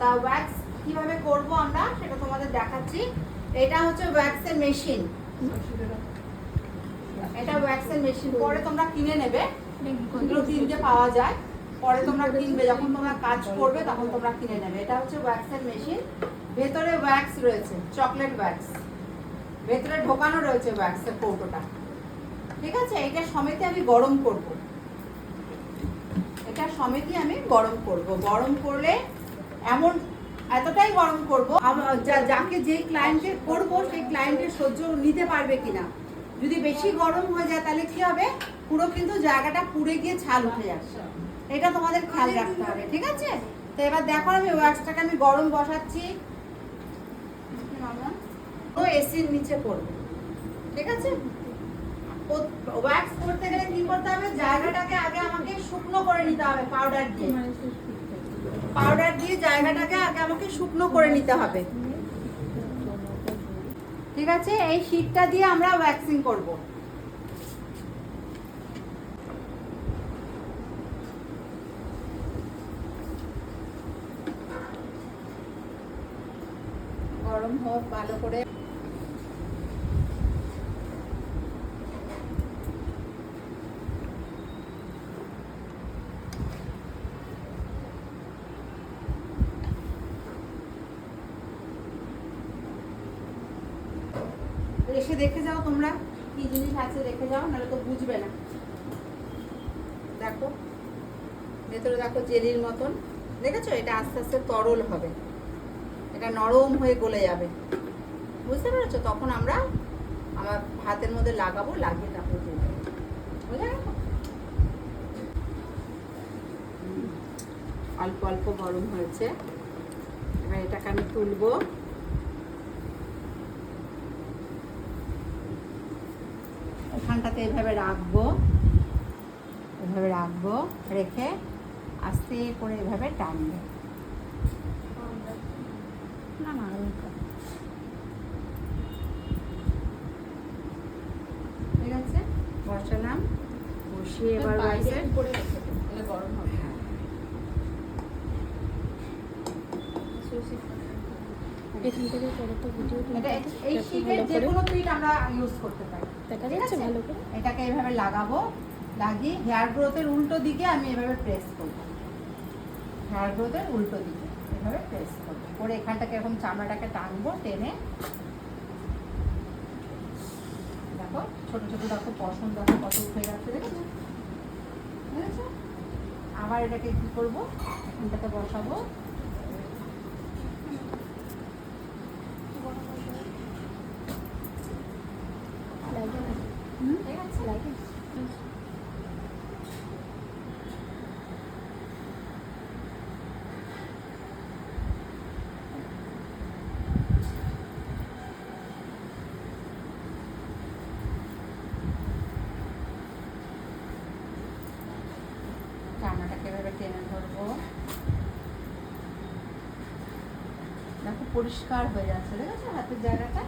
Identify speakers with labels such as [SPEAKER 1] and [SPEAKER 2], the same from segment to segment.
[SPEAKER 1] তা ওয়্যাক্স কিভাবে করব আমরা সেটা তোমাদের দেখাচ্ছি। এটা হচ্ছে ওয়্যাক্সের মেশিন, এটা ওয়্যাক্সের মেশিন পরে তোমরা কিনে নেবে, এগুলো কিনতে পাওয়া যায়, পরে তোমরা কিনবে যখন তোমরা কাজ করবে তখন তোমরা কিনে নেবে। এটা হচ্ছে ওয়্যাক্সের মেশিন, ভেতরে ওয়্যাক্স রয়েছে, চকলেট ওয়্যাক্স ভেতরে ঢোকানো রয়েছে ওয়্যাক্সের কৌটোটা, ঠিক আছে। এটা সমেতে আমি গরম করব, এটা সমেতে আমি গরম করব। গরম করলে এমন এতটাই গরম করব যাকে যেই ক্লায়েন্টের করব সেই ক্লায়েন্টের সহ্য নিতে পারবে কিনা। যদি বেশি গরম হয়ে যায় তাহলে কি হবে, পুরো কিন্তু জায়গাটা পুড়ে গিয়ে ছাল উঠে যাচ্ছে, এটা তোমাদের খেয়াল রাখতে হবে, ঠিক আছে। তো এবার দেখো আমি ওয়্যাক্সটাকে আমি গরম বসাচ্ছি, ও এসির নিচে করবো, ঠিক আছে। ওয়্যাক্স করতে গেলে কি করতে হবে, জায়গাটাকে আগে আমাকে শুকনো করে নিতে হবে পাউডার দিয়ে, পাউডার দিয়ে জায়গাটাকে আগে আমাকে শুকনো করে নিতে হবে, ঠিক আছে। এই শীটটা দিয়ে আমরা ওয়্যাক্সিং করব। গরম হোক ভালো করে। এসে দেখে যাও তোমরা কি জিনিস আছে, দেখে যাও, নাহলে তো বুঝবে না। দেখো ভেতরে দেখো জেলির মতন, দেখেছো, এটা আস্তে আস্তে তরল হবে, এটা নরম হয়ে গলে যাবে, বুঝতে পেরেছো। তখন আমরা আমার হাতের মধ্যে লাগাবো, লাগিয়ে তারপরে বুঝে গেল। অল্প অল্প গরম হয়েছে, এবার এটাকে আমি তুলবো। এখানটাতে এভাবে রাখবো, এভাবে রাখবো, রেখে আস্তে করে এভাবে টানবো, না না ঠিক আছে। বসালাম, বসিয়ে এবার গরম হবে। এই শীটের যে কোনো পিঠ আমরা ইউজ করতে পারি, ভালো করে এটাকে এইভাবে লাগাবো, লাগিয়ে হেয়ার গ্রোথের উল্টো দিকে আমি এভাবে প্রেস করবো, হেয়ার গ্রোথের উল্টো দিকে এভাবে প্রেস করবো, করে এখানটাকে এরকম চামড়াটাকে টানবো, টেনে দেখো ছোট ছোট দেখো পশম দেখো কত উঠে যাচ্ছে, দেখেছো, বুঝেছো। আবার এটাকে কি করবো, এখানটাতে বসাবো, ঠিক আছে। লাগে চামড়াটাকে এভাবে টেনে ধরবো, দেখো পরিষ্কার হয়ে যাচ্ছে, দেখেছো হাতের জায়গাটা।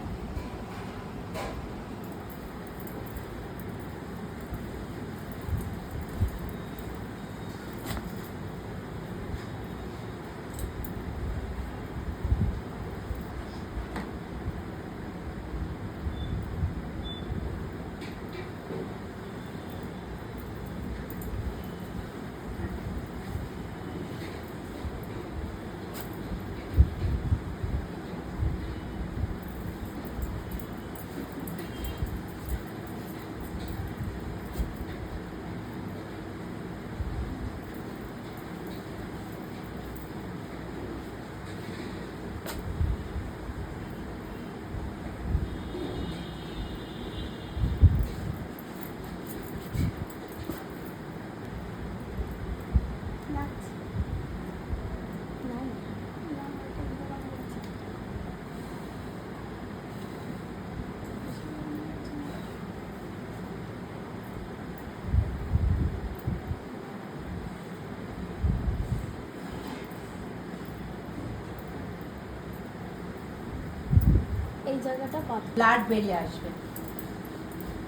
[SPEAKER 2] এই জায়গাটা
[SPEAKER 1] ব্লাড বেরিয়ে আসবে,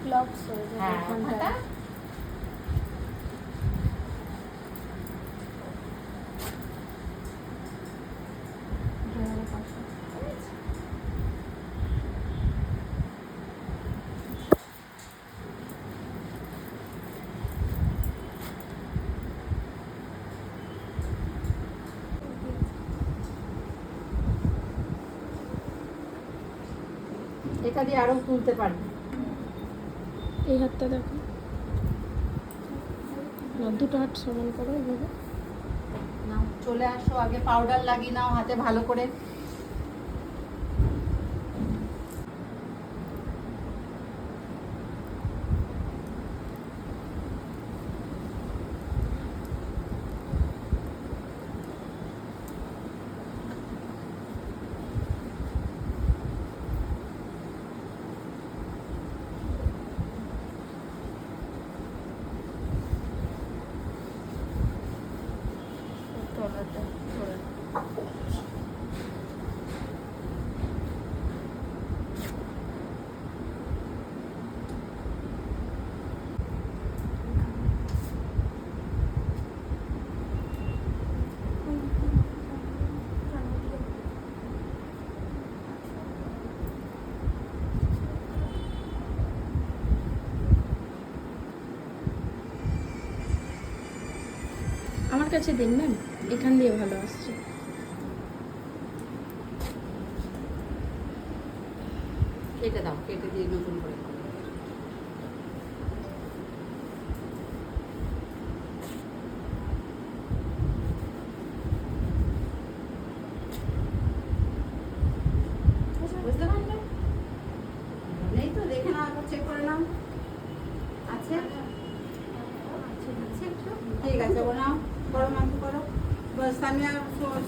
[SPEAKER 2] ক্লটস হয়ে যাবে,
[SPEAKER 1] হ্যাঁ ওখানটা এটা দিয়ে আরো তুলতে পারবে।
[SPEAKER 2] এই হাতটা দেখো, না দুটো হাত সমান করো এইভাবে।
[SPEAKER 1] নাও চলে আসো, আগে পাউডার লাগিয়ে নাও হাতে ভালো করে।
[SPEAKER 2] তলাটা করে আমার কাছে দিন ম্যাম, এখান দিয়ে ভালো আসছে।
[SPEAKER 1] কেটে দাও, কেটে দিয়ে নতুন করে বুঝতে পারলে? নেই তো, দেখে নাও, একবার চেক করে নাও। আছে? আছে একটু? ঠিক আছে, ও নাও, করো মাংস করো। বাস,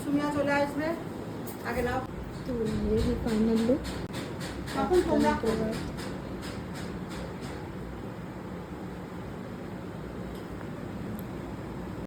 [SPEAKER 1] সুমিয়া চলে আসবে, আগে নাও।
[SPEAKER 2] তো এই ফাইনাল লুক।
[SPEAKER 1] তখন তোমরা করবে।